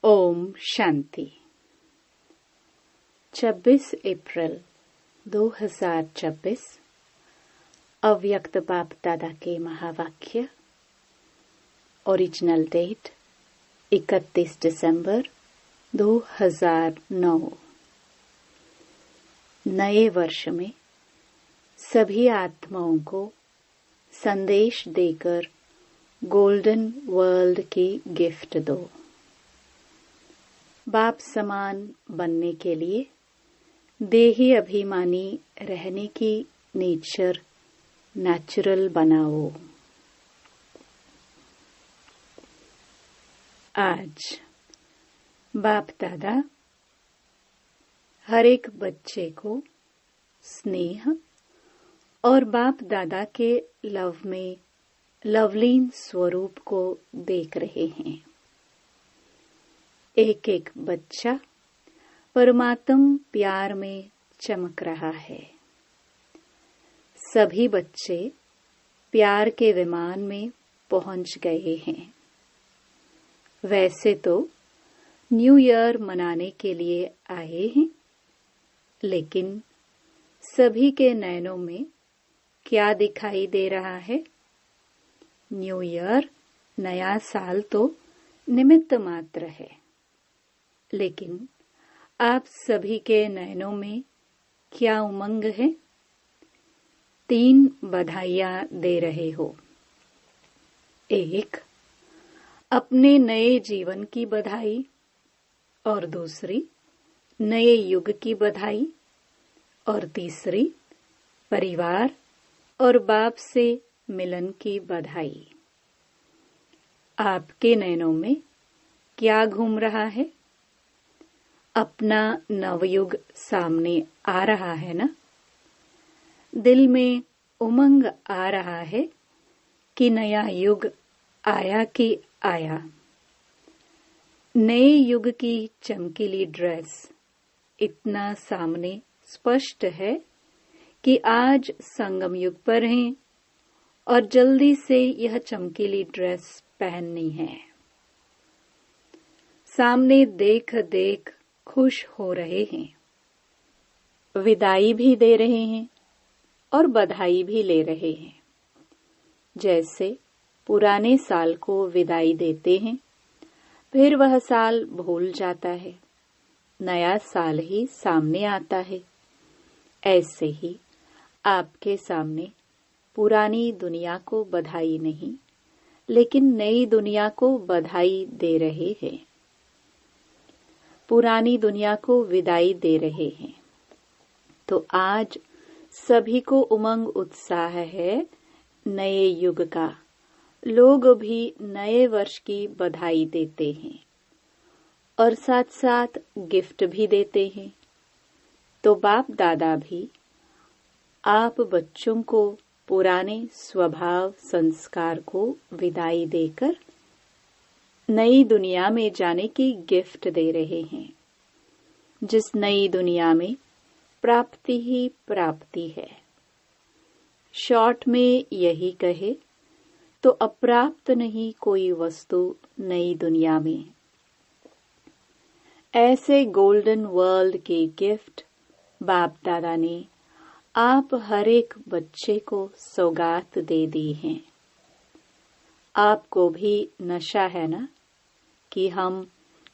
ओम शांति। 26 अप्रैल 2024 अव्यक्त बाप दादा के महावाक्य। ओरिजिनल डेट 31 दिसंबर 2009। नए वर्ष में सभी आत्माओं को संदेश देकर गोल्डन वर्ल्ड की गिफ्ट दो। बाप समान बनने के लिए देही अभिमानी रहने की नेचर नेचुरल बनाओ। आज बाप दादा हर एक बच्चे को स्नेह और बाप दादा के लव में लवलीन स्वरूप को देख रहे हैं। एक एक बच्चा परमात्म प्यार में चमक रहा है। सभी बच्चे प्यार के विमान में पहुंच गए हैं। वैसे तो न्यू ईयर मनाने के लिए आए हैं, लेकिन सभी के नयनों में क्या दिखाई दे रहा है? न्यू ईयर, नया साल तो निमित्त मात्र है, लेकिन आप सभी के नयनों में क्या उमंग है? 3 बधाइयां दे रहे हो। एक, अपने नए जीवन की बधाई, और दूसरी नए युग की बधाई, और तीसरी परिवार और बाप से मिलन की बधाई। आपके नयनों में क्या घूम रहा है? अपना नवयुग सामने आ रहा है ना? दिल में उमंग आ रहा है कि नया युग आया कि आया। नए युग की चमकीली ड्रेस इतना सामने स्पष्ट है कि आज संगम युग पर हैं और जल्दी से यह चमकीली ड्रेस पहननी है। सामने देख देख खुश हो रहे हैं, विदाई भी दे रहे हैं और बधाई भी ले रहे हैं। जैसे पुराने साल को विदाई देते हैं, फिर वह साल भूल जाता है, नया साल ही सामने आता है। ऐसे ही आपके सामने पुरानी दुनिया को बधाई नहीं, लेकिन नई दुनिया को बधाई दे रहे हैं। पुरानी दुनिया को विदाई दे रहे हैं। तो आज सभी को उमंग उत्साह है नए युग का। लोग भी नए वर्ष की बधाई देते हैं और साथ साथ गिफ्ट भी देते हैं। तो बाप दादा भी आप बच्चों को पुराने स्वभाव संस्कार को विदाई देकर नई दुनिया में जाने की गिफ्ट दे रहे हैं, जिस नई दुनिया में प्राप्ति ही प्राप्ति है। शॉर्ट में यही कहे तो अप्राप्त नहीं कोई वस्तु नई दुनिया में। ऐसे गोल्डन वर्ल्ड के गिफ्ट बाप दादा ने आप हर एक बच्चे को सौगात दे दी हैं। आपको भी नशा है ना कि हम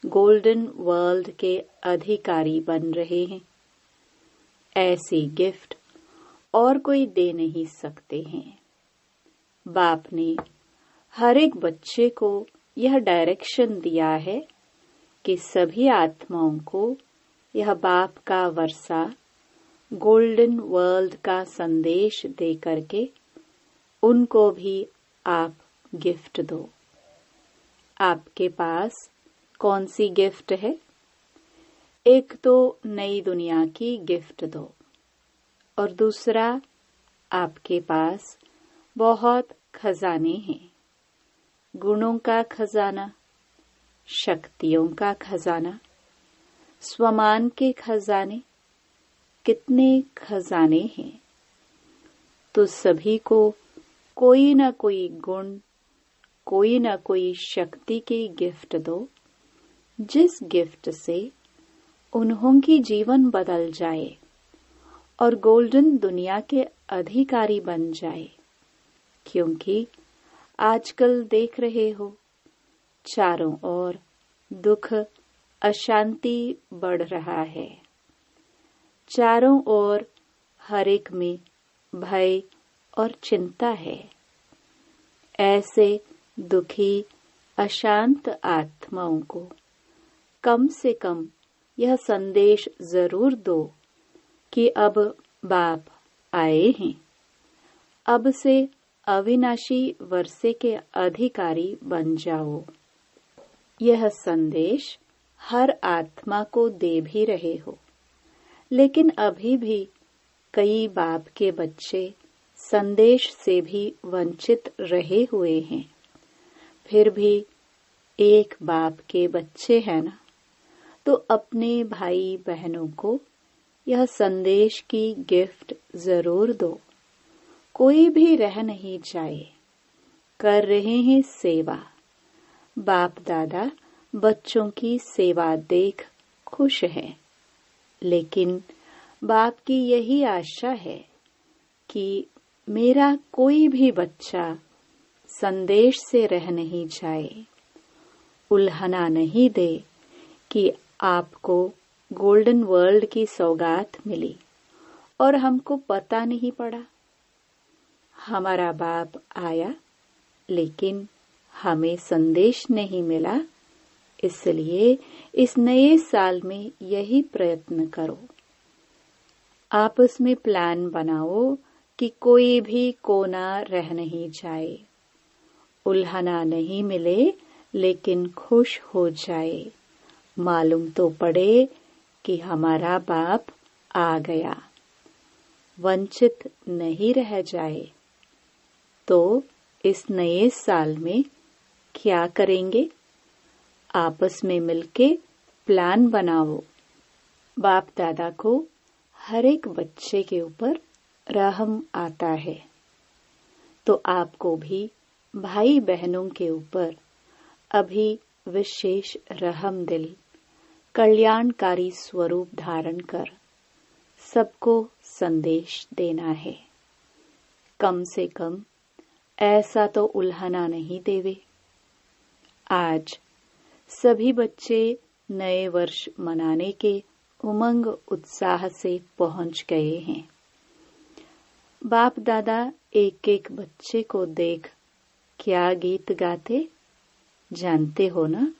गोल्डन वर्ल्ड के अधिकारी बन रहे हैं। ऐसी गिफ्ट और कोई दे नहीं सकते हैं। बाप ने हर एक बच्चे को यह डायरेक्शन दिया है कि सभी आत्माओं को यह बाप का वर्षा गोल्डन वर्ल्ड का संदेश दे करके उनको भी आप गिफ्ट दो। आपके पास कौन सी गिफ्ट है? एक तो नई दुनिया की गिफ्ट दो, और दूसरा आपके पास बहुत खजाने हैं। गुणों का खजाना, शक्तियों का खजाना, स्वमान के खजाने, कितने खजाने हैं। तो सभी को कोई न कोई गुण, कोई न कोई शक्ति की गिफ्ट दो, जिस गिफ्ट से उन्हों की जीवन बदल जाए और गोल्डन दुनिया के अधिकारी बन जाए। क्योंकि आजकल देख रहे हो, चारों ओर दुख, अशांति बढ़ रहा है। चारों ओर हर एक में भय और चिंता है। ऐसे दुखी, अशांत आत्माओं को कम से कम यह संदेश जरूर दो कि अब बाप आए हैं। अब से अविनाशी वर्षे के अधिकारी बन जाओ। यह संदेश हर आत्मा को दे भी रहे हो, लेकिन अभी भी कई बाप के बच्चे संदेश से भी वंचित रहे हुए हैं। फिर भी एक बाप के बच्चे हैं ना, तो अपने भाई बहनों को यह संदेश की गिफ्ट जरूर दो। कोई भी रह नहीं जाए। कर रहे हैं सेवा। बाप दादा बच्चों की सेवा देख खुश हैं, लेकिन बाप की यही आशा है कि मेरा कोई भी बच्चा संदेश से रह नहीं जाए, उल्हना नहीं दे कि आपको गोल्डन वर्ल्ड की सौगात मिली और हमको पता नहीं पड़ा। हमारा बाप आया, लेकिन हमें संदेश नहीं मिला। इसलिए इस नए साल में यही प्रयत्न करो। आपस में प्लान बनाओ कि कोई भी कोना रह नहीं जाए, उल्हना नहीं मिले, लेकिन खुश हो जाए। मालूम तो पड़े कि हमारा बाप आ गया। वंचित नहीं रह जाए। तो इस नए साल में क्या करेंगे? आपस में मिलके प्लान बनाओ। बाप दादा को हर एक बच्चे के ऊपर रहम आता है, तो आपको भी भाई बहनों के ऊपर अभी विशेष रहम दिल, कल्याणकारी स्वरूप धारण कर सबको संदेश देना है। कम से कम ऐसा तो उल्हना नहीं देवे। आज सभी बच्चे नए वर्ष मनाने के उमंग उत्साह से पहुंच गए हैं। बाप दादा एक एक बच्चे को देख क्या गीत गाते जानते हो ना?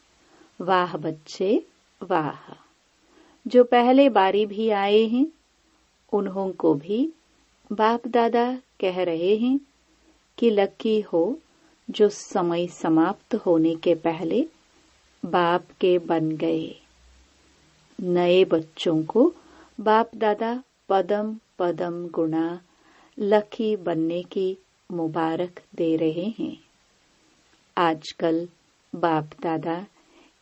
वाह बच्चे वाह। जो पहले बारी भी आए हैं, उन्हों को भी बाप दादा कह रहे हैं कि लकी हो जो समय समाप्त होने के पहले बाप के बन गए। नए बच्चों को बाप दादा पदम पदम गुणा लकी बनने की मुबारक दे रहे हैं। आजकल बाप दादा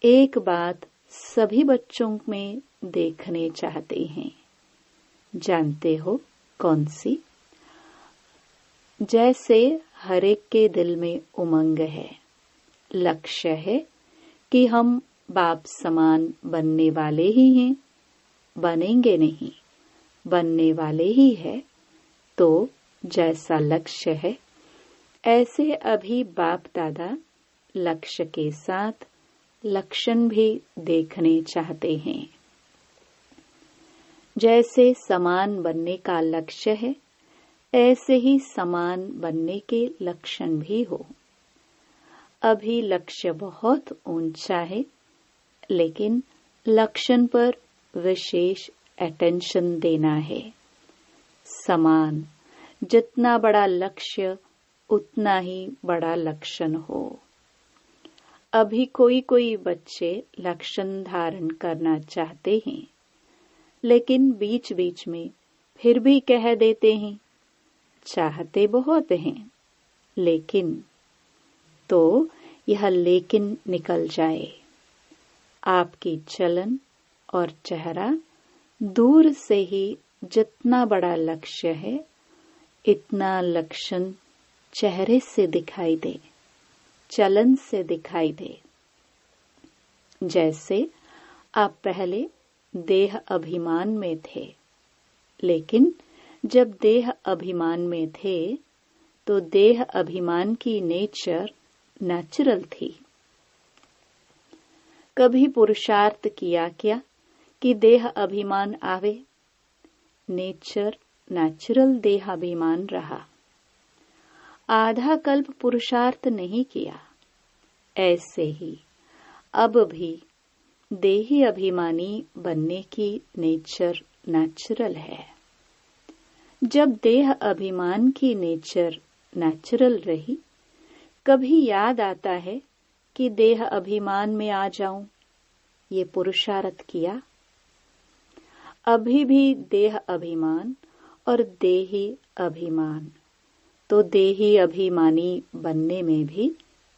एक बात सभी बच्चों में देखने चाहते हैं। जानते हो कौन सी? जैसे हर एक के दिल में उमंग है, लक्ष्य है कि हम बाप समान बनने वाले ही हैं, बनेंगे नहीं, बनने वाले ही है। तो जैसा लक्ष्य है, ऐसे अभी बाप दादा लक्ष्य के साथ लक्षण भी देखने चाहते हैं। जैसे समान बनने का लक्ष्य है, ऐसे ही समान बनने के लक्षण भी हो। अभी लक्ष्य बहुत ऊंचा है, लेकिन लक्षण पर विशेष अटेंशन देना है। समान, जितना बड़ा लक्ष्य उतना ही बड़ा लक्षण हो। अभी कोई कोई बच्चे लक्षण धारण करना चाहते हैं, लेकिन बीच बीच में फिर भी कह देते हैं चाहते बहुत हैं, लेकिन तो यह लेकिन निकल जाए। आपकी चलन और चेहरा दूर से ही जितना बड़ा लक्ष्य है, इतना लक्षण चेहरे से दिखाई दे, चलन से दिखाई दे। जैसे आप पहले देह अभिमान में थे, लेकिन जब देह अभिमान में थे तो देह अभिमान की नेचर नेचुरल थी। कभी पुरुषार्थ किया क्या कि देह अभिमान आवे? नेचर नेचुरल देहाभिमान रहा। आधा कल्प पुरुषार्थ नहीं किया। ऐसे ही अब भी देही अभिमानी बनने की नेचर नेचुरल है। जब देह अभिमान की नेचर नेचुरल रही, कभी याद आता है कि देह अभिमान में आ जाऊं, ये पुरुषार्थ किया? अभी भी देह अभिमान और देही अभिमान, तो देही अभिमानी बनने में भी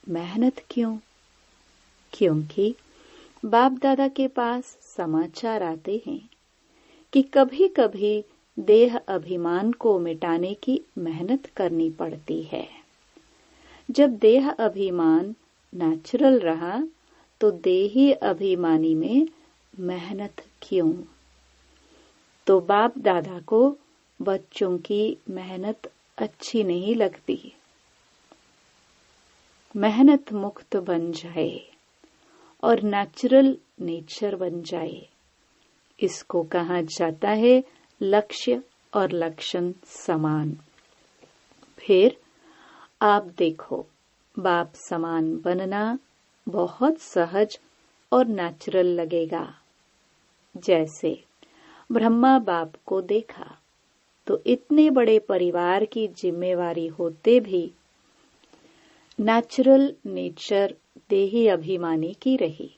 मेहनत क्यों? क्योंकि बाप दादा के पास समाचार आते हैं कि कभी कभी देह अभिमान को मिटाने की मेहनत करनी पड़ती है। जब देह अभिमान नेचुरल रहा तो देही अभिमानी में मेहनत क्यों? तो बाप दादा को बच्चों की मेहनत अच्छी नहीं लगती। मेहनत मुक्त बन जाए और नेचुरल नेचर बन जाए, इसको कहा जाता है लक्ष्य और लक्षण समान। फिर आप देखो, बाप समान बनना बहुत सहज और नेचुरल लगेगा। जैसे ब्रह्मा बाप को देखा तो इतने बड़े परिवार की जिम्मेवारी होते भी नेचुरल नेचर देही अभिमानी की रही।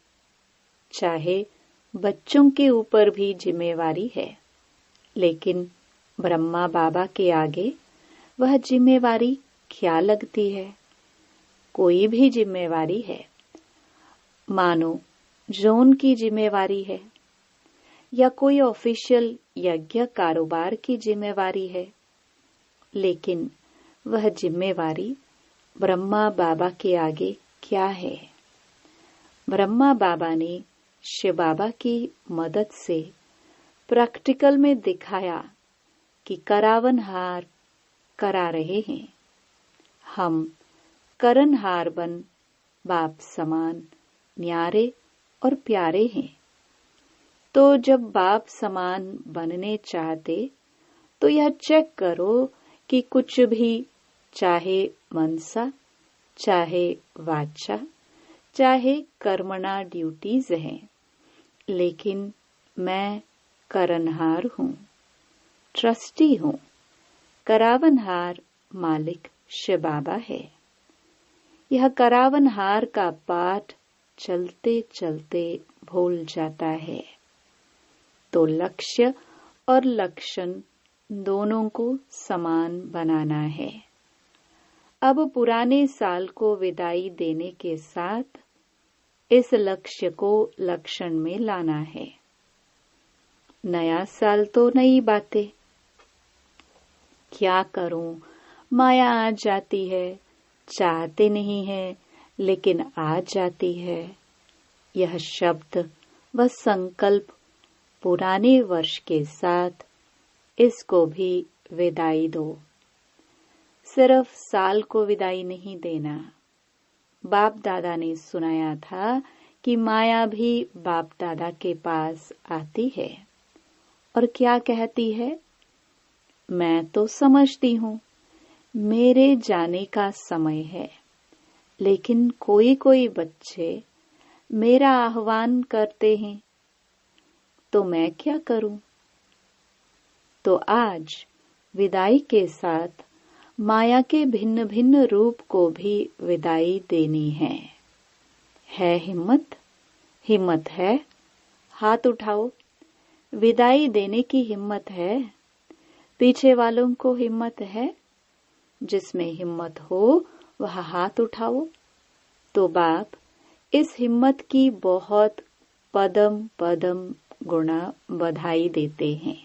चाहे बच्चों के ऊपर भी जिम्मेवारी है, लेकिन ब्रह्मा बाबा के आगे वह जिम्मेवारी क्या लगती है? कोई भी जिम्मेवारी है, मानो जोन की जिम्मेवारी है या कोई ऑफिशियल यज्ञ कारोबार की जिम्मेवारी है, लेकिन वह जिम्मेवारी ब्रह्मा बाबा के आगे क्या है? ब्रह्मा बाबा ने शिव बाबा की मदद से प्रैक्टिकल में दिखाया कि करावनहार करा रहे हैं। हम करनहार बन बाप समान न्यारे और प्यारे हैं। तो जब बाप समान बनने चाहते तो यह चेक करो कि कुछ भी, चाहे मनसा, चाहे वाचा, चाहे कर्मणा ड्यूटीज हैं, लेकिन मैं करनहार हूँ, ट्रस्टी हूँ। करावनहार मालिक शिव बाबा है। यह करावनहार का पाठ चलते चलते भूल जाता है। तो लक्ष्य और लक्षण दोनों को समान बनाना है। अब पुराने साल को विदाई देने के साथ इस लक्ष्य को लक्षण में लाना है। नया साल तो नई बातें। क्या करूं, माया आ जाती है, चाहते नहीं है लेकिन आ जाती है। यह शब्द व संकल्प पुराने वर्ष के साथ इसको भी विदाई दो। सिर्फ साल को विदाई नहीं देना। बाप दादा ने सुनाया था कि माया भी बाप दादा के पास आती है और क्या कहती है? मैं तो समझती हूँ मेरे जाने का समय है, लेकिन कोई कोई बच्चे मेरा आह्वान करते हैं, तो मैं क्या करूं? तो आज विदाई के साथ माया के भिन्न भिन्न रूप को भी विदाई देनी है। हिम्मत? हिम्मत है? हाथ उठाओ। विदाई देने की हिम्मत है? पीछे वालों को हिम्मत है? जिसमें हिम्मत हो वह हाथ उठाओ। तो बाप इस हिम्मत की बहुत पदम पदम गुणा बधाई देते हैं।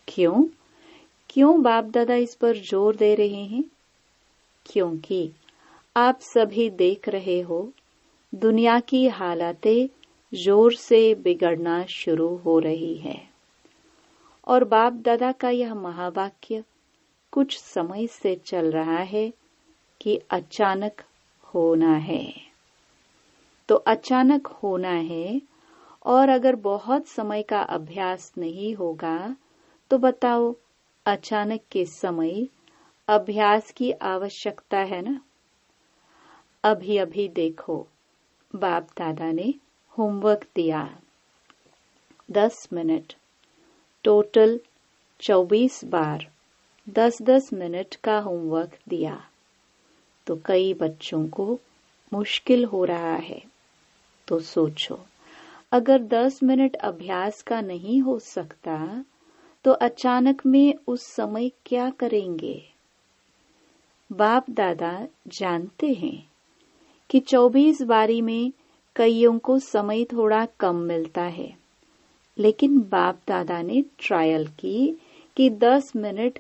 क्यों बाप दादा इस पर जोर दे रहे हैं? क्योंकि आप सभी देख रहे हो दुनिया की हालातें जोर से बिगड़ना शुरू हो रही है। और बाप दादा का यह महावाक्य कुछ समय से चल रहा है कि अचानक होना है। तो अचानक होना है, और अगर बहुत समय का अभ्यास नहीं होगा तो बताओ अचानक के समय अभ्यास की आवश्यकता है ना। अभी अभी देखो, बाप दादा ने होमवर्क दिया 10 मिनट, टोटल 24 बार 10-10 मिनट का होमवर्क दिया। तो कई बच्चों को मुश्किल हो रहा है। तो सोचो, अगर 10 मिनट अभ्यास का नहीं हो सकता तो अचानक में उस समय क्या करेंगे। बाप दादा जानते हैं कि 24 बारी में कईयों को समय थोड़ा कम मिलता है, लेकिन बाप दादा ने ट्रायल की कि 10 मिनट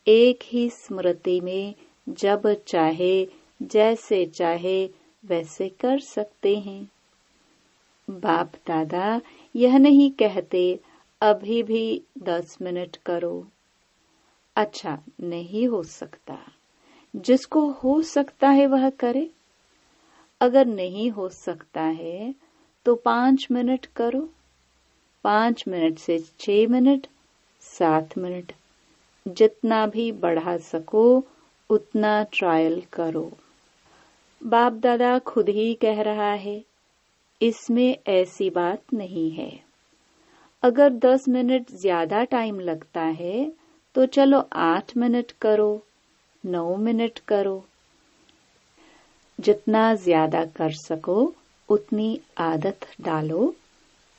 एक ही स्मृति में जब चाहे जैसे चाहे वैसे कर सकते हैं। बाप दादा यह नहीं कहते अभी भी 10 मिनट करो। अच्छा, नहीं हो सकता, जिसको हो सकता है वह करे। अगर नहीं हो सकता है तो 5 मिनट करो, 5 मिनट से 6 मिनट, 7 मिनट, जितना भी बढ़ा सको उतना ट्रायल करो। बाप दादा खुद ही कह रहा है, इसमें ऐसी बात नहीं है। अगर 10 मिनट ज्यादा टाइम लगता है तो चलो 8 मिनट करो, 9 मिनट करो। जितना ज्यादा कर सको उतनी आदत डालो,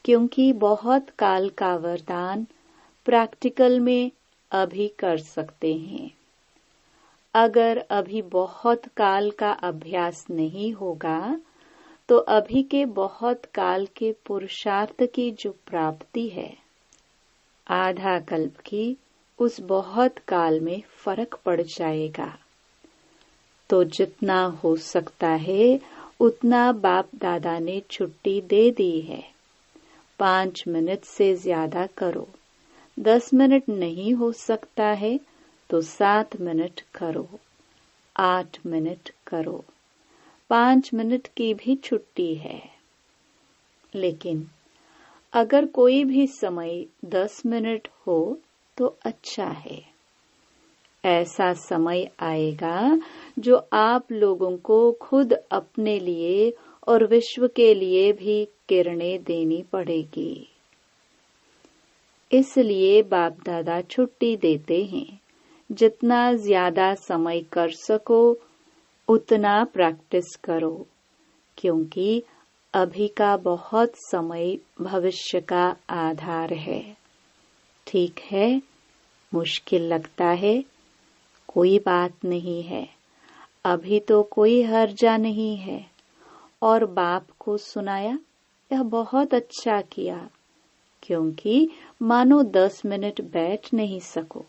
क्योंकि बहुत काल का वरदान प्रैक्टिकल में अभी कर सकते हैं। अगर अभी बहुत काल का अभ्यास नहीं होगा तो अभी के बहुत काल के पुरुषार्थ की जो प्राप्ति है, आधा कल्प की, उस बहुत काल में फर्क पड़ जाएगा। तो जितना हो सकता है उतना बाप दादा ने छुट्टी दे दी है। 5 मिनट से ज्यादा करो। 10 मिनट नहीं हो सकता है तो 7 मिनट करो, 8 मिनट करो, 5 मिनट की भी छुट्टी है। लेकिन अगर कोई भी समय 10 मिनट हो तो अच्छा है। ऐसा समय आएगा जो आप लोगों को खुद अपने लिए और विश्व के लिए भी किरणें देनी पड़ेगी। इसलिए बाप दादा छुट्टी देते हैं। जितना ज्यादा समय कर सको उतना प्रैक्टिस करो, क्योंकि अभी का बहुत समय भविष्य का आधार है। ठीक है, मुश्किल लगता है, कोई बात नहीं है। अभी तो कोई हर्जा नहीं है। और बाप को सुनाया, यह बहुत अच्छा किया, क्योंकि मानो 10 मिनट बैठ नहीं सको,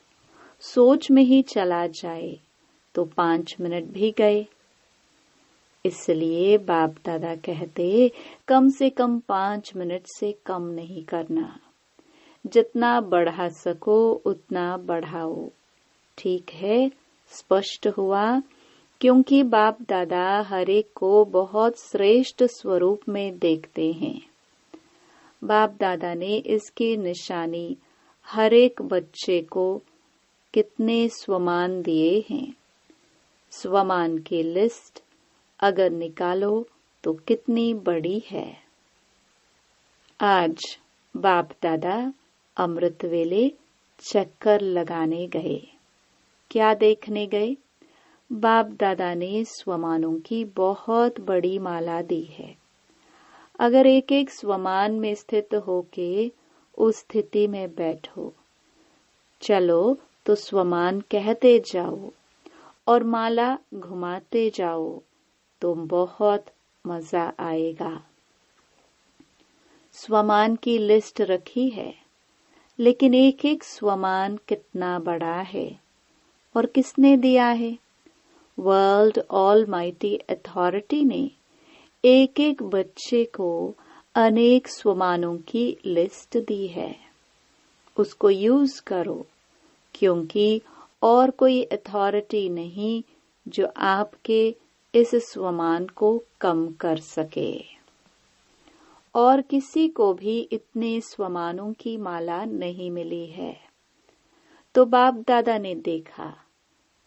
सोच में ही चला जाए तो 5 मिनट भी गए। इसलिए बाप दादा कहते कम से कम 5 मिनट से कम नहीं करना। जितना बढ़ा सको उतना बढ़ाओ। ठीक है, स्पष्ट हुआ, क्योंकि बाप दादा हर एक को बहुत श्रेष्ठ स्वरूप में देखते हैं। बाप दादा ने इसकी निशानी हर एक बच्चे को कितने स्वमान दिए हैं। स्वमान की लिस्ट अगर निकालो तो कितनी बड़ी है। आज बाप दादा अमृत वेले चक्कर लगाने गए। क्या देखने गए? बाप दादा ने स्वमानों की बहुत बड़ी माला दी है। अगर एक एक स्वमान में स्थित होके उस स्थिति में बैठो, चलो तो स्वमान कहते जाओ और माला घुमाते जाओ तो बहुत मजा आएगा। स्वमान की लिस्ट रखी है, लेकिन एक एक स्वमान कितना बड़ा है और किसने दिया है? वर्ल्ड ऑलमाइटी अथॉरिटी ने एक एक बच्चे को अनेक स्वमानों की लिस्ट दी है, उसको यूज करो, क्योंकि और कोई अथॉरिटी नहीं जो आपके इस स्वमान को कम कर सके। और किसी को भी इतने स्वमानों की माला नहीं मिली है। तो बाप दादा ने देखा,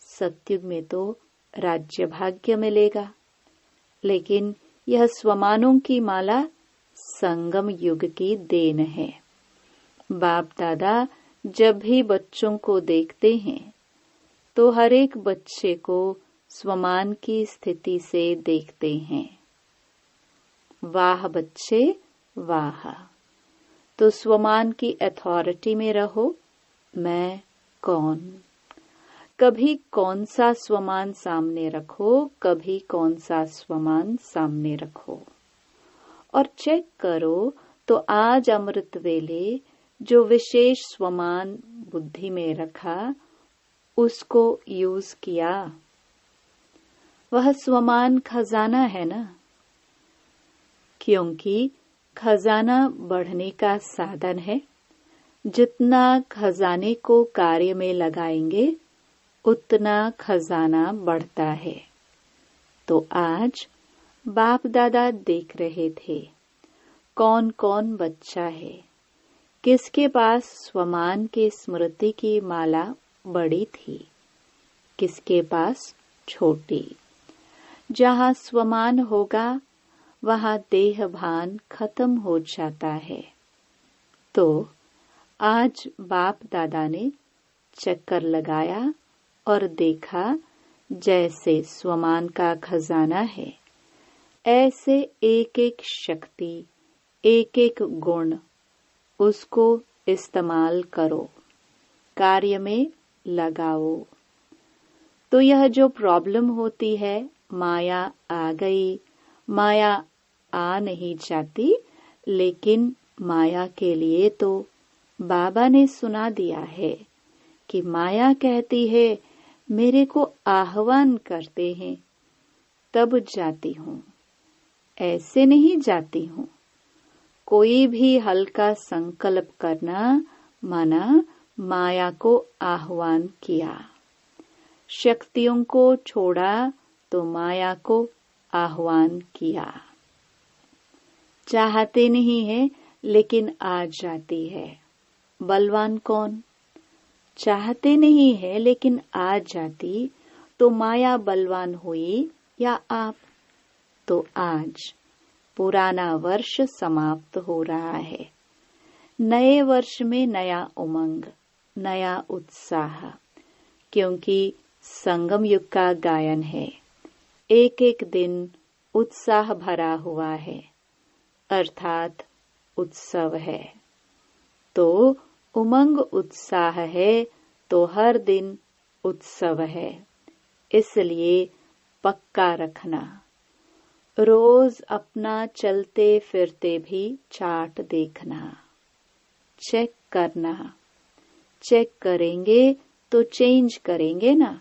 सतयुग में तो राज्य भाग्य मिलेगा, लेकिन यह स्वमानों की माला संगम युग की देन है। बाप दादा जब भी बच्चों को देखते हैं तो हर एक बच्चे को स्वमान की स्थिति से देखते हैं। वाह बच्चे वाह, तो स्वमान की अथॉरिटी में रहो। मैं कौन? कभी कौन सा स्वमान सामने रखो, कभी कौन सा स्वमान सामने रखो, और चेक करो तो आज अमृत वेले जो विशेष स्वमान बुद्धि में रखा, उसको यूज किया। वह स्वमान खजाना है ना, क्योंकि खजाना बढ़ने का साधन है। जितना खजाने को कार्य में लगाएंगे उतना खजाना बढ़ता है। तो आज बाप दादा देख रहे थे कौन कौन बच्चा है, किसके पास स्वमान के स्मृति की माला बड़ी थी, किसके पास छोटी। जहाँ स्वमान होगा वहाँ देह भान खत्म हो जाता है। तो आज बाप दादा ने चक्कर लगाया और देखा, जैसे स्वमान का खजाना है, ऐसे एक एक शक्ति, एक एक गुण, उसको इस्तेमाल करो, कार्य में लगाओ। तो यह जो प्रॉब्लम होती है, माया आ गई, माया आ नहीं जाती, लेकिन माया के लिए तो बाबा ने सुना दिया है कि माया कहती है मेरे को आह्वान करते हैं तब जाती हूँ, ऐसे नहीं जाती हूँ। कोई भी हल्का संकल्प करना माना माया को आह्वान किया, शक्तियों को छोड़ा तो माया को आह्वान किया। चाहते नहीं है लेकिन आ जाती है। बलवान कौन? चाहते नहीं है लेकिन आ जाती। तो माया बलवान हुई या आप? तो आज पुराना वर्ष समाप्त हो रहा है। नए वर्ष में नया उमंग, नया उत्साह, क्योंकि संगम युग का गायन है। एक एक दिन उत्साह भरा हुआ है, अर्थात उत्सव है। तो उमंग उत्साह है तो हर दिन उत्सव है, इसलिए पक्का रखना। रोज अपना चलते फिरते भी चार्ट देखना, चेक करना। चेक करेंगे तो चेंज करेंगे ना,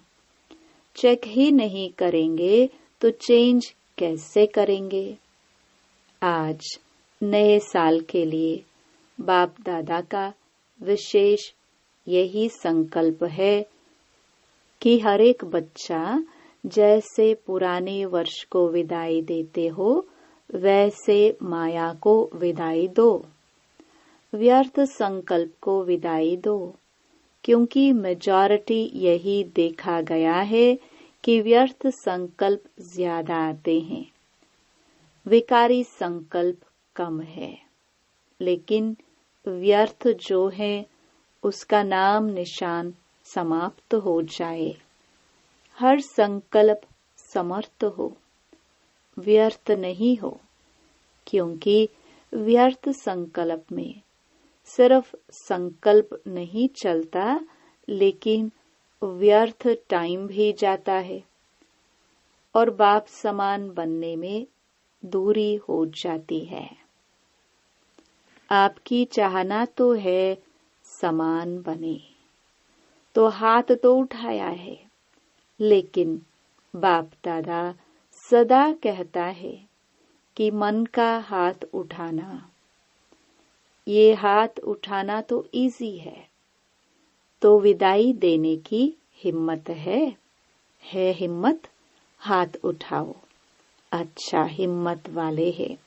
चेक ही नहीं करेंगे तो चेंज कैसे करेंगे। आज नए साल के लिए बाप दादा का विशेष यही संकल्प है कि हर एक बच्चा जैसे पुराने वर्ष को विदाई देते हो, वैसे माया को विदाई दो, व्यर्थ संकल्प को विदाई दो। क्योंकि मेजॉरिटी यही देखा गया है कि व्यर्थ संकल्प ज्यादा आते हैं, विकारी संकल्प कम है। लेकिन व्यर्थ जो है उसका नाम निशान समाप्त हो जाए। हर संकल्प समर्थ हो, व्यर्थ नहीं हो। क्योंकि व्यर्थ संकल्प में सिर्फ संकल्प नहीं चलता, लेकिन व्यर्थ टाइम भी जाता है और बाप समान बनने में दूरी हो जाती है। आपकी चाहना तो है समान बने, तो हाथ तो उठाया है, लेकिन बाप दादा सदा कहता है कि मन का हाथ उठाना, ये हाथ उठाना तो इजी है, तो विदाई देने की हिम्मत है हिम्मत? हाथ उठाओ। अच्छा, हिम्मत वाले हैं।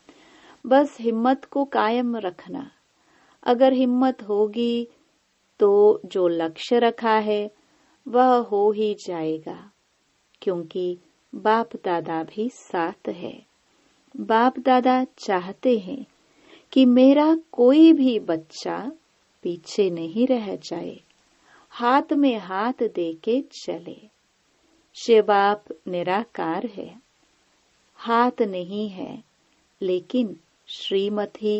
बस हिम्मत को कायम रखना। अगर हिम्मत होगी तो जो लक्ष्य रखा है वह हो ही जाएगा, क्योंकि बाप दादा भी साथ है। बाप दादा चाहते हैं कि मेरा कोई भी बच्चा पीछे नहीं रह जाए, हाथ में हाथ देके चले। शिव बाप निराकार है, हाथ नहीं है, लेकिन श्रीमत ही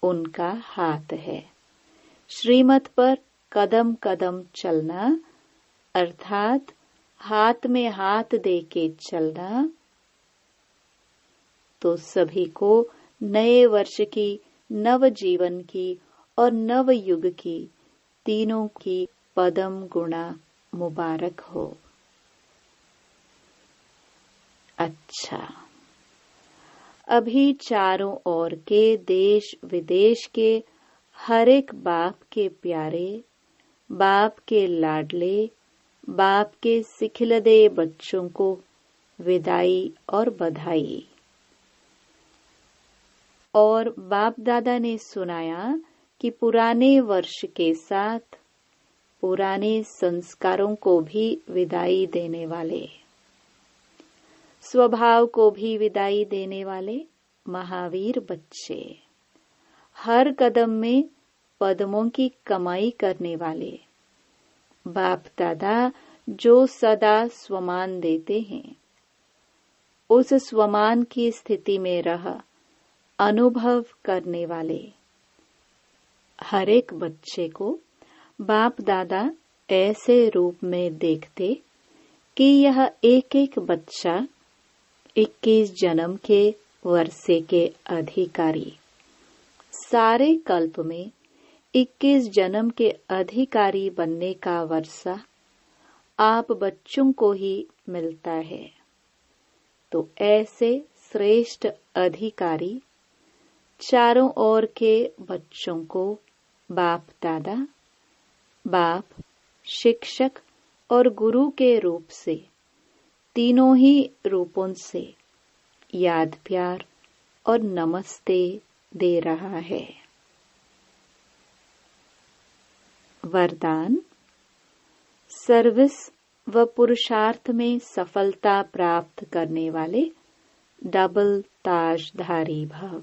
उनका हाथ है। श्रीमत पर कदम कदम चलना, अर्थात हाथ में हाथ देके चलना, तो सभी को नए वर्ष की, नव जीवन की और नव युग की, तीनों की पदम गुणा मुबारक हो। अच्छा, अभी चारों ओर के देश विदेश के हर एक बाप के प्यारे, बाप के लाडले, बाप के सिखिलदे बच्चों को विदाई और बधाई। और बाप दादा ने सुनाया कि पुराने वर्ष के साथ पुराने संस्कारों को भी विदाई देने वाले, स्वभाव को भी विदाई देने वाले महावीर बच्चे, हर कदम में पद्मों की कमाई करने वाले बाप दादा जो सदा स्वमान देते हैं, उस स्वमान की स्थिति में रह अनुभव करने वाले हर एक बच्चे को बाप दादा ऐसे रूप में देखते कि यह एक एक बच्चा 21 जन्म के वर्षे के अधिकारी, सारे कल्प में 21 जन्म के अधिकारी बनने का वर्षा आप बच्चों को ही मिलता है। तो ऐसे श्रेष्ठ अधिकारी चारों ओर के बच्चों को बाप दादा, बाप, शिक्षक और गुरु के रूप से, तीनों ही रूपों से याद प्यार और नमस्ते दे रहा है। वरदान, सर्विस व पुरुषार्थ में सफलता प्राप्त करने वाले डबल ताजधारी भव।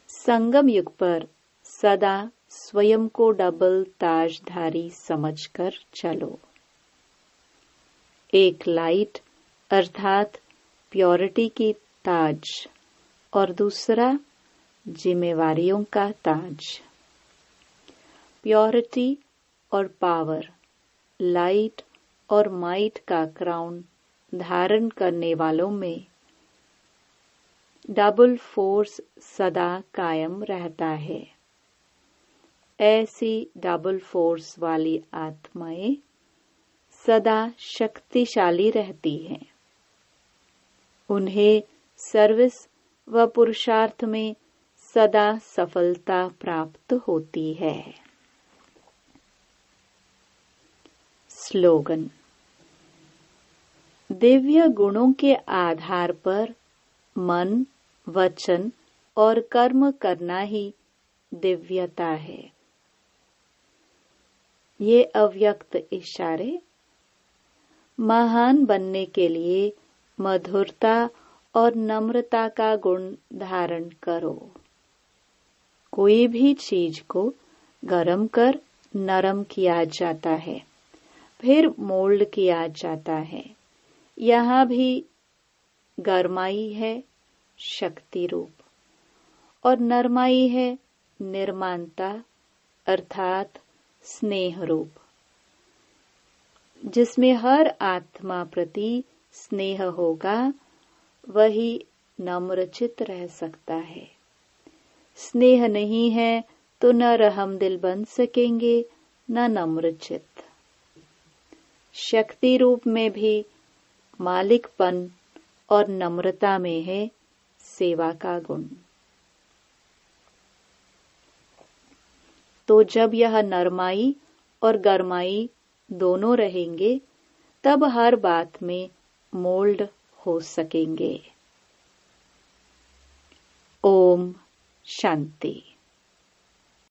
संगम युग पर सदा स्वयं को डबल ताजधारी समझकर चलो। एक लाइट अर्थात प्योरिटी की ताज और दूसरा जिम्मेवारियों का ताज। प्योरिटी और पावर, लाइट और माइट का क्राउन धारण करने वालों में डबल फोर्स सदा कायम रहता है। ऐसी डबल फोर्स वाली आत्माएं सदा शक्तिशाली रहती हैं। उन्हें सर्विस व पुरुषार्थ में सदा सफलता प्राप्त होती है। स्लोगन, दिव्य गुणों के आधार पर मन, वचन और कर्म करना ही दिव्यता है। ये अव्यक्त इशारे महान बनने के लिए मधुरता और नम्रता का गुण धारण करो। कोई भी चीज को गरम कर नरम किया जाता है, फिर मोल्ड किया जाता है। यहाँ भी गरमाई है शक्ति रूप और नरमाई है निर्माणता अर्थात स्नेह रूप, जिसमें हर आत्मा प्रति स्नेह होगा वही नम्रचित रह सकता है। स्नेह नहीं है तो न रहम दिल बन सकेंगे न नम्रचित। शक्ति रूप में भी मालिकपन और नम्रता में है सेवा का गुण। तो जब यह नरमाई और गरमाई दोनों रहेंगे, तब हर बात में मोल्ड हो सकेंगे। ओम शांति।